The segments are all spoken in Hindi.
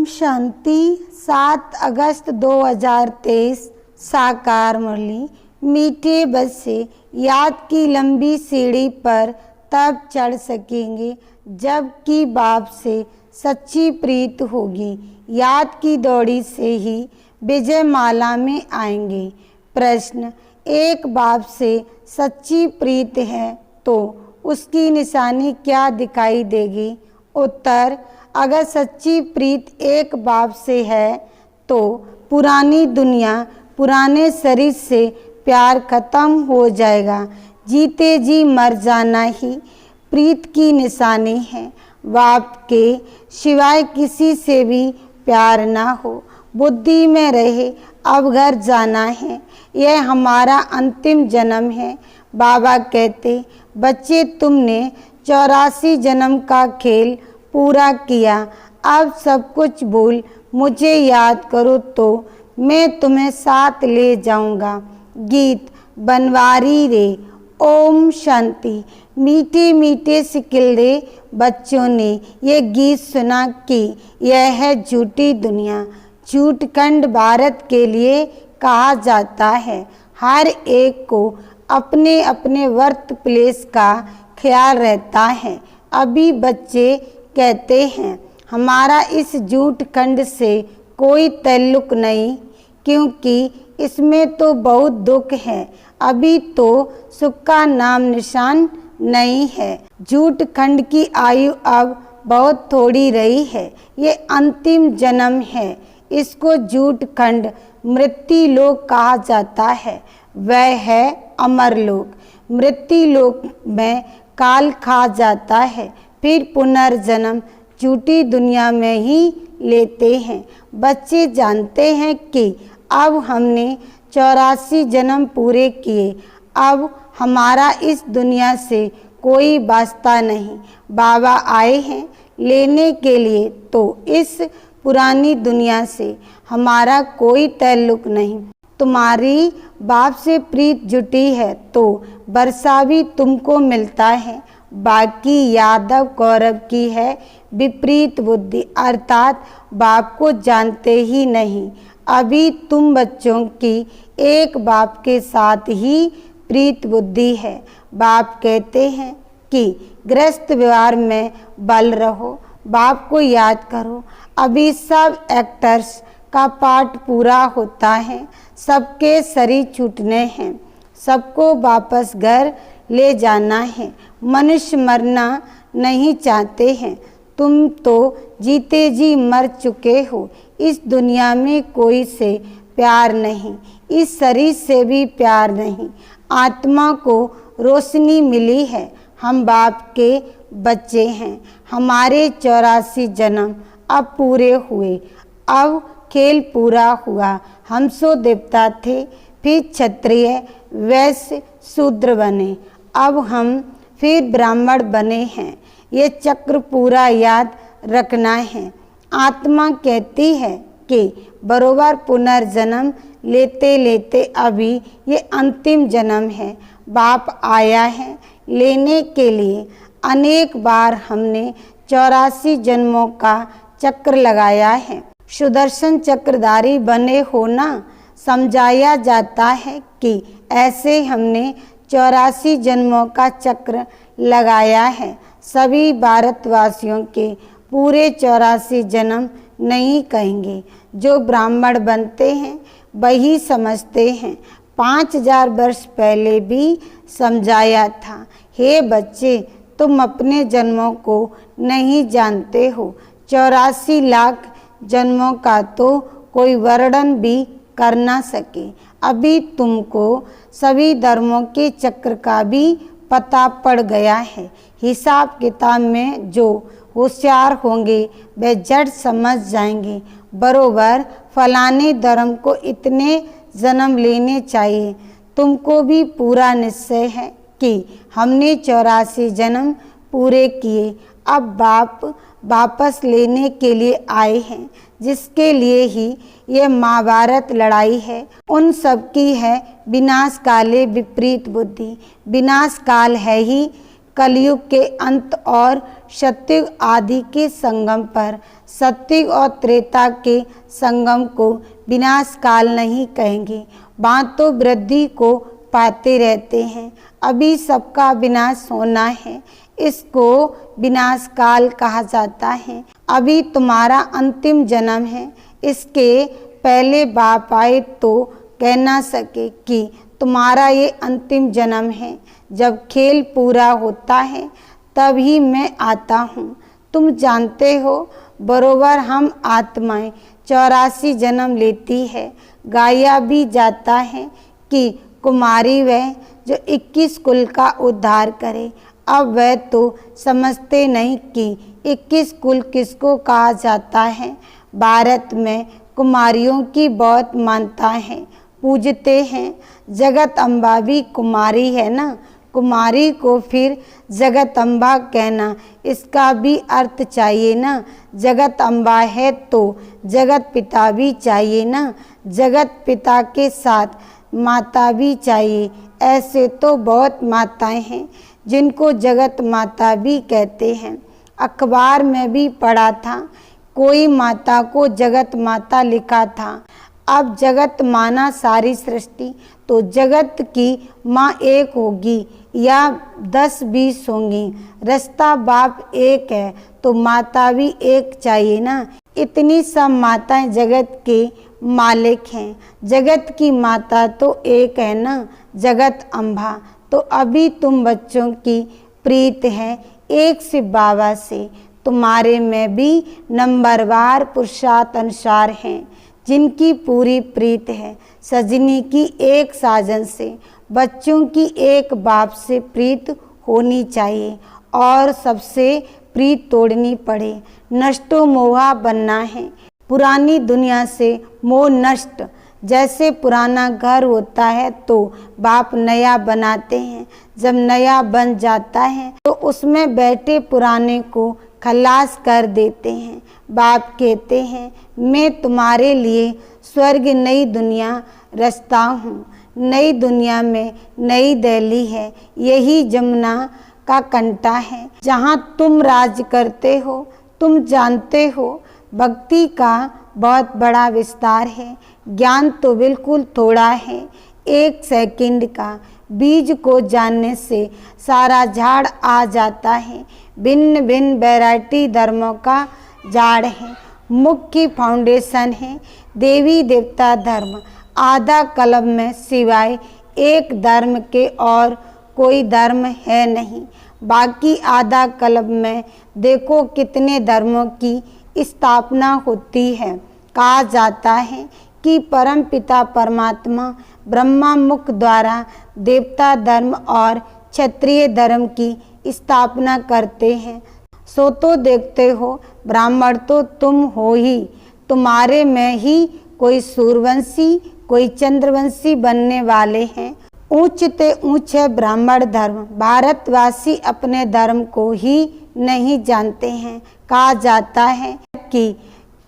शांति। 7 अगस्त 2023 साकार मुरली। मीठे बच्चे याद की लंबी सीढ़ी पर तब चढ़ सकेंगे जबकि बाप से सच्ची प्रीत होगी। याद की दौड़ी से ही विजय माला में आएंगे। प्रश्न, एक बाप से सच्ची प्रीत है तो उसकी निशानी क्या दिखाई देगी? उत्तर, अगर सच्ची प्रीत एक बाप से है तो पुरानी दुनिया, पुराने शरीर से प्यार खत्म हो जाएगा। जीते जी मर जाना ही प्रीत की निशानी है। बाप के सिवाय किसी से भी प्यार ना हो, बुद्धि में रहे, अब घर जाना है, यह हमारा अंतिम जन्म है। बाबा कहते, बच्चे तुमने 84 जन्म का खेल पूरा किया, अब सब कुछ भूल मुझे याद करो तो मैं तुम्हें साथ ले जाऊंगा। गीत बनवारी रे। ओम शांति। मीठे मीठे सिकिलदे बच्चों ने ये गीत सुना कि यह है झूठी दुनिया। झूठ खंड भारत के लिए कहा जाता है। हर एक को अपने अपने वर्क प्लेस का ख्याल रहता है। अभी बच्चे कहते हैं हमारा इस झूठ खंड से कोई ताल्लुक नहीं, क्योंकि इसमें तो बहुत दुख है। अभी तो सुख का नाम निशान नहीं है। झूठ खंड की आयु अब बहुत थोड़ी रही है। ये अंतिम जन्म है। इसको झूठ खंड मृत्यु लोक कहा जाता है। वह है अमर लोक। मृत्यु लोक में काल खा जाता है, फिर पुनर्जन्म झूठी दुनिया में ही लेते हैं। बच्चे जानते हैं कि अब हमने 84 जन्म पूरे किए, अब हमारा इस दुनिया से कोई वास्ता नहीं। बाबा आए हैं लेने के लिए, तो इस पुरानी दुनिया से हमारा कोई ताल्लुक नहीं। तुम्हारी बाप से प्रीत जुटी है तो वर्षा भी तुमको मिलता है। बाकी यादव कौरव की है विपरीत बुद्धि, अर्थात बाप को जानते ही नहीं। अभी तुम बच्चों की एक बाप के साथ ही प्रीत बुद्धि है। बाप कहते हैं कि गृहस्थ व्यवहार में बल रहो, बाप को याद करो। अभी सब एक्टर्स का पार्ट पूरा होता है, सबके शरीर छूटने हैं, सबको वापस घर ले जाना है। मनुष्य मरना नहीं चाहते हैं। तुम तो जीते जी मर चुके हो। इस दुनिया में कोई से प्यार नहीं, इस शरीर से भी प्यार नहीं। आत्मा को रोशनी मिली है। हम बाप के बच्चे हैं। हमारे 84 जन्म अब पूरे हुए। अब खेल पूरा हुआ। हम सो देवता थे, फिर क्षत्रिय, वैश्य, शूद्र बने। अब हम फिर ब्राह्मण बने हैं। ये चक्र पूरा याद रखना है। आत्मा कहती है कि बरोबर पुनर्जन्म लेते लेते अभी ये अंतिम जन्म है। बाप आया है लेने के लिए। अनेक बार हमने 84 जन्मों का चक्र लगाया है। सुदर्शन चक्रधारी बने होना समझाया जाता है कि ऐसे हमने 84 जन्मों का चक्र लगाया है। सभी भारतवासियों के पूरे 84 जन्म नहीं कहेंगे। जो ब्राह्मण बनते हैं वही समझते हैं। 5000 वर्ष पहले भी समझाया था। हे बच्चे, तुम अपने जन्मों को नहीं जानते हो। 84 लाख जन्मों का तो कोई वर्णन भी कर ना सके। अभी तुमको सभी धर्मों के चक्र का भी पता पड़ गया है। हिसाब किताब में जो होशियार होंगे वे झट समझ जाएंगे, बरोबर फलाने धर्म को इतने जन्म लेने चाहिए। तुमको भी पूरा निश्चय है कि हमने 84 जन्म पूरे किए। अब बाप वापस लेने के लिए आए हैं, जिसके लिए ही ये महाभारत लड़ाई है। उन सब की है विनाश काले विपरीत बुद्धि। विनाश काल है ही कलयुग के अंत और सतयुग आदि के संगम पर सतयुग और त्रेता के संगम को विनाश काल नहीं कहेंगे। वहाँ तो वृद्धि को पाते रहते हैं। अभी सबका विनाश होना है, इसको विनाश काल कहा जाता है। अभी तुम्हारा अंतिम जन्म है, इसके पहले बाप आए तो कह ना सके कि तुम्हारा ये अंतिम जन्म है। जब खेल पूरा होता है तभी मैं आता हूँ। तुम जानते हो बरोबर हम आत्माएं 84 जन्म लेती है। गाया भी जाता है कि कुमारी वह जो 21 कुल का उद्धार करे। अब वह तो समझते नहीं कि 21 कुल किसको कहा जाता है। भारत में कुमारियों की बहुत मान्यता है, पूजते हैं। जगत अम्बा भी कुमारी है ना, कुमारी को फिर जगत अम्बा कहना, इसका भी अर्थ चाहिए ना। जगत अम्बा है तो जगत पिता भी चाहिए ना, जगत पिता के साथ माता भी चाहिए। ऐसे तो बहुत माताएं हैं जिनको जगत माता भी कहते हैं। अखबार में भी पढ़ा था, कोई माता को जगत माता लिखा था। अब जगत माना सारी सृष्टि, तो जगत की माँ एक होगी या 10-20 होंगी। रास्ता बाप एक है तो माता भी एक चाहिए ना। इतनी सब माताएं जगत के मालिक हैं। जगत की माता तो एक है ना, जगत अम्बा। तो अभी तुम बच्चों की प्रीत है एक से बाबा से। तुम्हारे में भी नंबरवार पुरुषार्थ अनुसार हैं जिनकी पूरी प्रीत है। सजनी की एक साजन से, बच्चों की एक बाप से प्रीत होनी चाहिए और सबसे प्रीत तोड़नी पड़े। नष्टो मोहा बनना है, पुरानी दुनिया से मोह नष्ट। जैसे पुराना घर होता है तो बाप नया बनाते हैं। जब नया बन जाता है तो उसमें बैठे पुराने को खलास कर देते हैं। बाप कहते हैं मैं तुम्हारे लिए स्वर्ग नई दुनिया रचता हूँ। नई दुनिया में नई दिल्ली है, यही जमुना का कंटा है जहाँ तुम राज करते हो। तुम जानते हो भक्ति का बहुत बड़ा विस्तार है, ज्ञान तो बिल्कुल थोड़ा है। 1 सेकंड का बीज को जानने से सारा झाड़ आ जाता है। भिन्न भिन्न वैरायटी धर्मों का झाड़ है, मुख्य फाउंडेशन है देवी देवता धर्म। आधा कल्प में सिवाय एक धर्म के और कोई धर्म है नहीं। बाकी आधा कल्प में देखो कितने धर्मों की स्थापना होती है। कहा जाता है कि परम पिता परमात्मा ब्रह्मा मुख द्वारा देवता धर्म और क्षत्रिय धर्म की स्थापना करते हैं। सो तो देखते हो ब्राह्मण तो तुम हो ही, तुम्हारे में ही कोई सूर्यवंशी कोई चंद्रवंशी बनने वाले हैं। ऊंचते ऊंचे ब्राह्मण धर्म, भारतवासी अपने धर्म को ही नहीं जानते हैं। कहा जाता है कि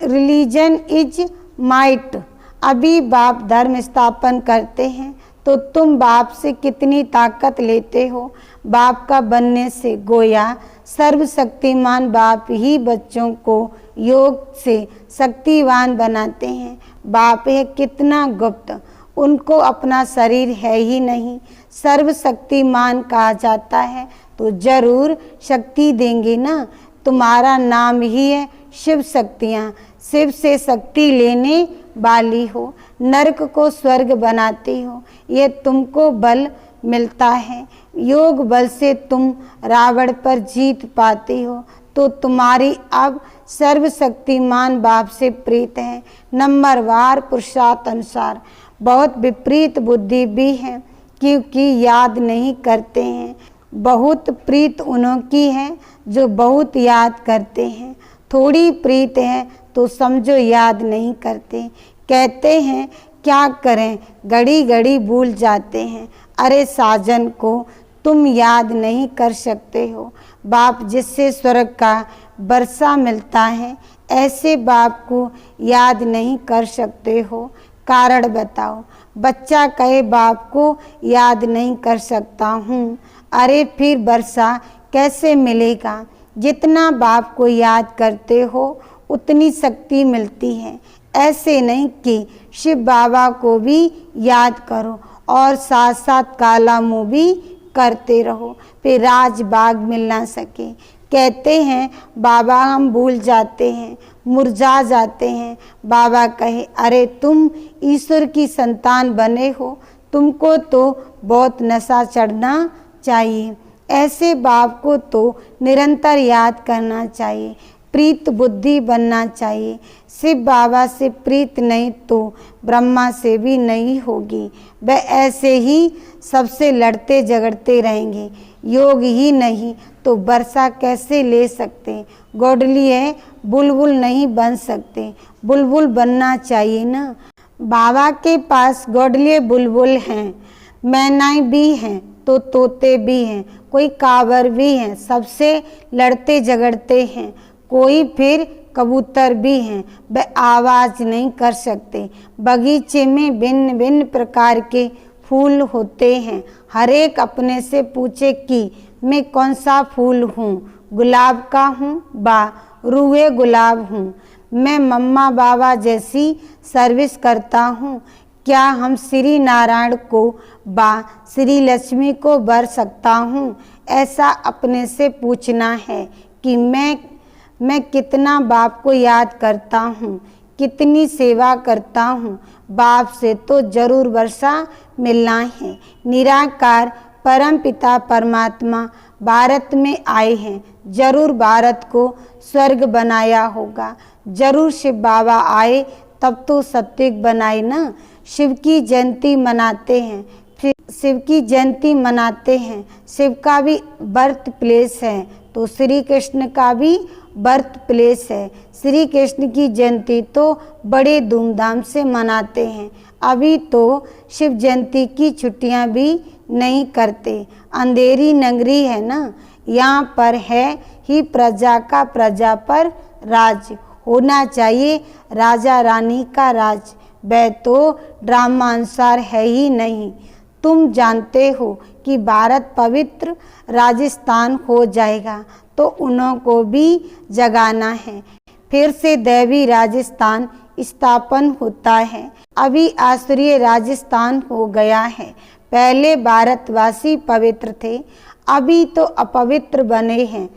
रिलीजन इज माइट। अभी बाप धर्म स्थापन करते हैं तो तुम बाप से कितनी ताकत लेते हो। बाप का बनने से गोया सर्वशक्तिमान बाप ही बच्चों को योग से शक्तिवान बनाते हैं। बाप है कितना गुप्त, उनको अपना शरीर है ही नहीं। सर्वशक्तिमान कहा जाता है तो जरूर शक्ति देंगे ना। तुम्हारा नाम ही है शिव शक्तियाँ, शिव से शक्ति लेने वाली हो, नरक को स्वर्ग बनाती हो। ये तुमको बल मिलता है, योग बल से तुम रावण पर जीत पाती हो। तो तुम्हारी अब सर्वशक्तिमान बाप से प्रीत है। नंबरवार पुरुषार्थ अनुसार बहुत विपरीत बुद्धि भी है क्योंकि याद नहीं करते हैं। बहुत प्रीत उन्हों की है जो बहुत याद करते हैं। थोड़ी प्रीत है तो समझो याद नहीं करते। कहते हैं क्या करें, घड़ी घड़ी भूल जाते हैं। अरे साजन को तुम याद नहीं कर सकते हो। बाप जिससे स्वर्ग का वर्षा मिलता है, ऐसे बाप को याद नहीं कर सकते हो। कारण बताओ। बच्चा कहे बाप को याद नहीं कर सकता हूँ। अरे फिर वर्षा कैसे मिलेगा। जितना बाप को याद करते हो उतनी शक्ति मिलती है। ऐसे नहीं कि शिव बाबा को भी याद करो और साथ साथ काला मुंह भी करते रहो, फिर राज बाग मिल ना सके। कहते हैं बाबा हम भूल जाते हैं, मुरझा जाते हैं। बाबा कहे अरे तुम ईश्वर की संतान बने हो, तुमको तो बहुत नशा चढ़ना चाहिए। ऐसे बाप को तो निरंतर याद करना चाहिए, प्रीत बुद्धि बनना चाहिए। शिव बाबा से प्रीत नहीं तो ब्रह्मा से भी नहीं होगी। वह ऐसे ही सबसे लड़ते झगड़ते रहेंगे। योग ही नहीं तो वर्षा कैसे ले सकते। गौडलिए बुलबुल नहीं बन सकते, बुलबुल बनना चाहिए ना। बाबा के पास गौडलिए बुलबुल हैं, मैनाई भी हैं तो तोते भी हैं, कोई कावर भी हैं, सबसे लड़ते झगड़ते हैं। कोई फिर कबूतर भी हैं, वह आवाज़ नहीं कर सकते। बगीचे में भिन्न भिन्न प्रकार के फूल होते हैं। हर एक अपने से पूछे कि मैं कौन सा फूल हूँ, गुलाब का हूँ बा रूए गुलाब हूँ। मैं मम्मा बाबा जैसी सर्विस करता हूँ। क्या हम श्री नारायण को बा श्री लक्ष्मी को बर सकता हूँ। ऐसा अपने से पूछना है कि मैं कितना बाप को याद करता हूँ, कितनी सेवा करता हूँ। बाप से तो जरूर वर्षा मिलना है। निराकार परम पिता परमात्मा भारत में आए हैं, जरूर भारत को स्वर्ग बनाया होगा। जरूर शिव बाबा आए तब तो सत्युग बनाए ना। शिव की जयंती मनाते हैं, फिर शिव की जयंती मनाते हैं। शिव का भी बर्थ प्लेस है तो श्री कृष्ण का भी बर्थ प्लेस है। श्री कृष्ण की जयंती तो बड़े धूमधाम से मनाते हैं। अभी तो शिव जयंती की छुट्टियां भी नहीं करते। अंधेरी नगरी है ना, यहाँ पर है ही प्रजा का प्रजा पर राज। होना चाहिए राजा रानी का राज। वह तो ड्रामा अनुसार है ही नहीं। तुम जानते हो कि भारत पवित्र राजस्थान हो जाएगा तो उन्हों को भी जगाना है। फिर से दैवी राजस्थान स्थापन होता है। अभी आसुरीय राजस्थान हो गया है। पहले भारतवासी पवित्र थे, अभी तो अपवित्र बने हैं।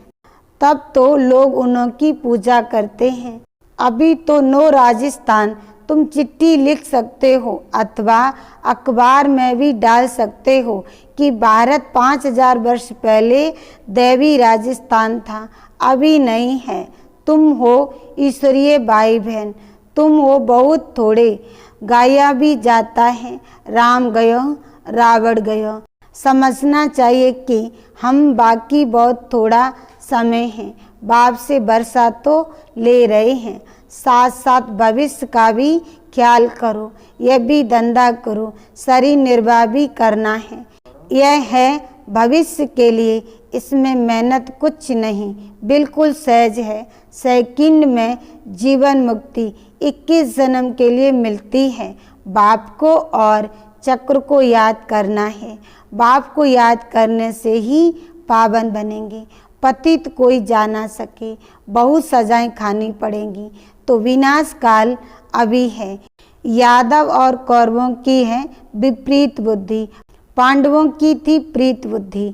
तब तो लोग उन्हों की पूजा करते हैं। अभी तो नो राजस्थान तुम चिट्ठी लिख सकते हो अथवा अखबार में भी डाल सकते हो कि भारत 5000 वर्ष पहले दैवी राजस्थान था, अभी नहीं है। तुम हो ईश्वरीय भाई बहन, तुम हो बहुत थोड़े। गाया भी जाता है राम गयो रावण गयो। समझना चाहिए कि हम बाकी बहुत थोड़ा समय है। बाप से वर्षा तो ले रहे हैं, साथ साथ भविष्य का भी ख्याल करो। यह भी धंधा करो, शरीर निर्वाह भी करना है। यह है भविष्य के लिए, इसमें मेहनत कुछ नहीं, बिल्कुल सहज है। सेकंड में जीवन मुक्ति 21 जन्म के लिए मिलती है। बाप को और चक्र को याद करना है। बाप को याद करने से ही पावन बनेंगे। पतित कोई जा ना सके, बहुत सजाएं खानी पड़ेंगी। तो विनाश काल अभी है। यादव और कौरवों की है विपरीत बुद्धि, पांडवों की थी प्रीत बुद्धि,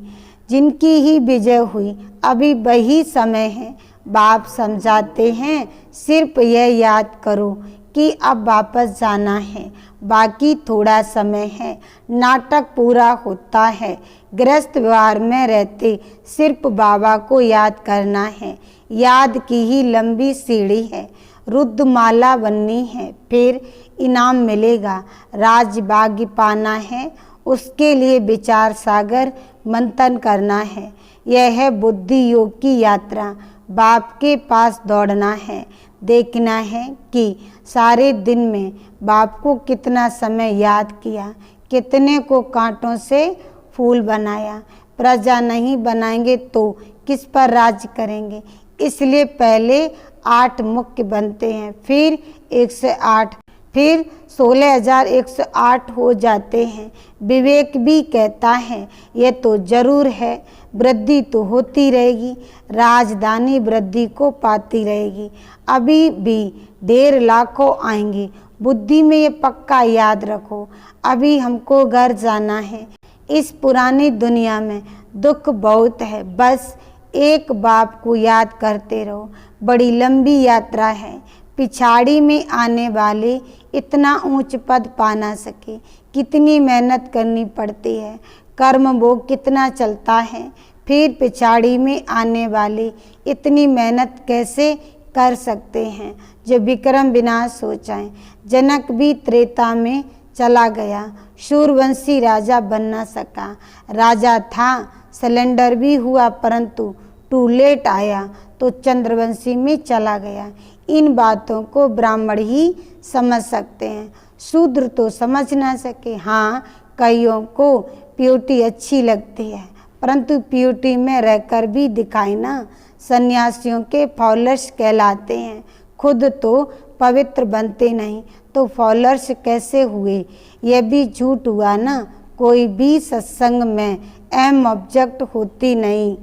जिनकी ही विजय हुई। अभी वही समय है। बाप समझाते हैं सिर्फ यह याद करो कि अब वापस जाना है, बाकी थोड़ा समय है। नाटक पूरा होता है। गृहस्थ व्यवहार में रहते सिर्फ बाबा को याद करना है। याद की ही लंबी सीढ़ी है। रुद्रमाला बननी है, फिर इनाम मिलेगा। राजभाग्य पाना है, उसके लिए विचार सागर मंथन करना है। यह है बुद्धि योग की यात्रा। बाप के पास दौड़ना है, देखना है कि सारे दिन में बाप को कितना समय याद किया, कितने को कांटों से फूल बनाया। प्रजा नहीं बनाएंगे तो किस पर राज करेंगे। इसलिए पहले 8 मुख्य बनते हैं, फिर 108, फिर 16,108 हो जाते हैं। विवेक भी कहता है ये तो जरूर है, वृद्धि तो होती रहेगी, राजधानी वृद्धि को पाती रहेगी, अभी भी ढेर लाखों आएंगे। बुद्धि में ये पक्का याद रखो, अभी हमको घर जाना है। इस पुरानी दुनिया में दुख बहुत है, बस एक बाप को याद करते रहो। बड़ी लंबी यात्रा है, पिछाड़ी में आने वाले इतना ऊंच पद पा ना सके, कितनी मेहनत करनी पड़ती है, कर्म भोग कितना चलता है, फिर पिछाड़ी में आने वाले इतनी मेहनत कैसे कर सकते हैं जो विक्रम विनाश हो जाए। जनक भी त्रेता में चला गया, सूर्यवंशी राजा बन ना सका। राजा था, सिलेंडर भी हुआ, परंतु टू लेट आया तो चंद्रवंशी में चला गया। इन बातों को ब्राह्मण ही समझ सकते हैं, शूद्र तो समझ ना सके। हाँ, कईयों को प्यूटी अच्छी लगती है, परंतु प्यूटी में रहकर भी दिखाई ना। सन्यासियों के फॉलोअर्स कहलाते हैं, खुद तो पवित्र बनते नहीं तो फॉलोअर्स कैसे हुए? यह भी झूठ हुआ ना। कोई भी सत्संग में एम ऑब्जेक्ट होती नहीं।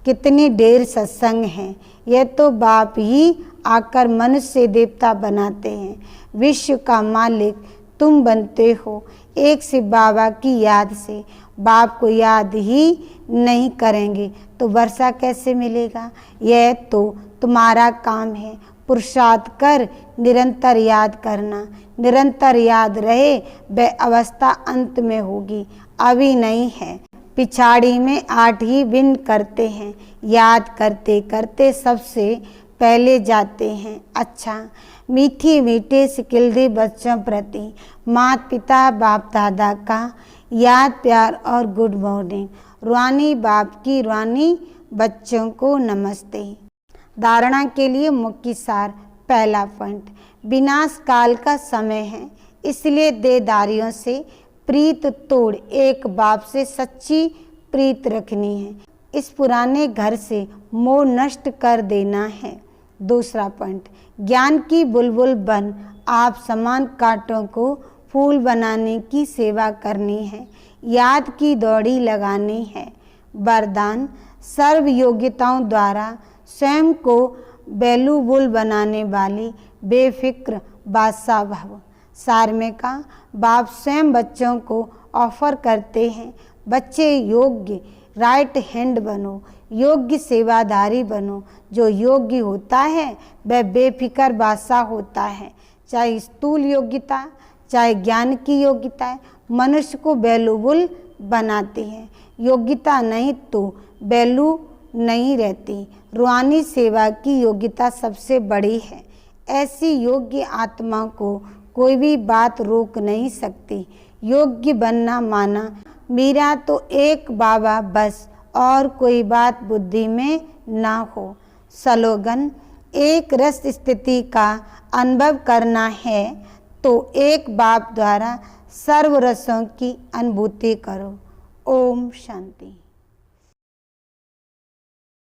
कितनी ढेर सत्संग हैं, यह तो बाप ही आकर मनुष्य देवता बनाते हैं। विश्व का मालिक तुम बनते हो एक शिव बाबा की याद से। बाप को याद ही नहीं करेंगे तो वर्षा कैसे मिलेगा? यह तो तुम्हारा काम है, पुरुषार्थ कर निरंतर याद करना। निरंतर याद रहे वह अवस्था अंत में होगी, अभी नहीं है। पिछाड़ी में 8 ही बिन करते हैं, याद करते करते सबसे पहले जाते हैं। अच्छा, मीठी मीठे सिकिलदे बच्चों प्रति माता पिता बाप दादा का याद प्यार और गुड मॉर्निंग। रूहानी बाप की रूहानी बच्चों को नमस्ते। धारणा के लिए मुख्य सार। पहला पॉइंट, विनाश काल का समय है, इसलिए देहधारियों से प्रीत तोड़ एक बाप से सच्ची प्रीत रखनी है। इस पुराने घर से मोह नष्ट कर देना है। दूसरा पॉइंट, ज्ञान की बुलबुल बन आप समान कांटों को फूल बनाने की सेवा करनी है, याद की दौड़ी लगानी है। वरदान, सर्व योग्यताओं द्वारा स्वयं को वैल्यूबल बनाने वाली बेफिक्र बादशाह भव। सार में का बाप स्वयं बच्चों को ऑफर करते हैं, बच्चे योग्य राइट हैंड बनो, योग्य सेवादारी बनो। जो योग्य होता है वह बेफिक्र बादशाह होता है। चाहे स्थूल योग्यता चाहे ज्ञान की योग्यता मनुष्य को वैल्यूबल बनाती है, योग्यता नहीं तो वैल्यू नहीं रहती। रूहानी सेवा की योग्यता सबसे बड़ी है। ऐसी योग्य आत्मा को कोई भी बात रोक नहीं सकती। योग्य बनना माना मेरा तो एक बाबा बस, और कोई बात बुद्धि में ना हो। स्लोगन, एक रस स्थिति का अनुभव करना है तो एक बाप द्वारा सर्व रसों की अनुभूति करो। ओम शांति।